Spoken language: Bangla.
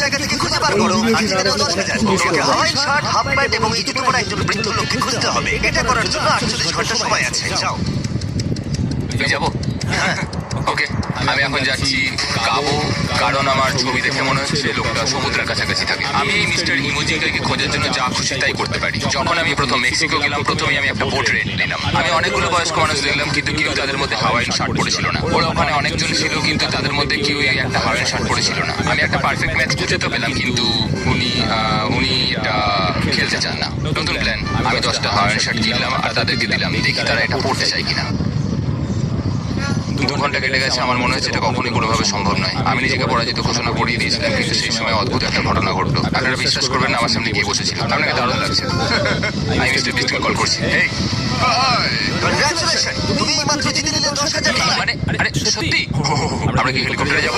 জায়গা থেকে খুঁজে বার করো। আর জিতে নাও 10,000। তোমাকে হাওয়াই শার্ট, হাফ প্যান্ট এবং এই দুটো পরা একজন বৃদ্ধ লোককে খুঁজতে হবে। এটা করার জন্য 48 ঘন্টা সময় আছে। যাও। আমি যাবো। ওকে, আমি এখন যাচ্ছি কাবো, কারণ আমার ছবি দেখে মনে হচ্ছে যে লোকটা সমুদ্রের কাছাকাছি থাকে। আমি এই মিস্টার ইমোজিকে খোঁজার জন্য যা খুশি তাই করতে পারি। যখন আমি প্রথম মেক্সিকো গেলাম, প্রথমেই আমি একটা বোট রেন্ট নিলাম। আমি অনেকগুলো বয়স্ক মানুষ দেখলাম, কিন্তু কেউ তাদের মধ্যে হাওয়াইয়ান শার্ট পরেছিল না। ওরা ওখানে অনেকজন ছিল, কিন্তু তাদের মধ্যে কেউই একটা হাওয়াইয়ান শার্ট পরেছিল না। আমি একটা পারফেক্ট ম্যাচ খুঁজে তো পেলাম, কিন্তু উনি এটা খেলতে চান না। নতুন প্ল্যান, আমি 10টা হাওয়াইয়ান শার্ট কিনলাম আর তাদেরকে দিলাম, দেখি তারা এটা পড়তে চায় কিনা। 2 ঘন্টা কেটে গেছে, আমার মনে হচ্ছে এটা কখনোই কোনোভাবে সম্ভব নয়। আমি নিজেকে পরাজিত ঘোষণা করিয়ে দিয়েছিলাম, কিন্তু সেই সময় অদ্ভুত একটা ঘটনা ঘটলো। আপনারা বিশ্বাস করবেন না, আমার সামনে গিয়ে বসেছিল। আপনাকে দারুণ লাগছে। আমি মিস্টার বিস্টকে কল করছি। এই কনগ্রাচুলেশন, তুমি এইমাত্র জিতে নিলে 10,000 টাকা। মানে, আরে সত্যি? আমরা কি হেলিকপ্টারে যাবো?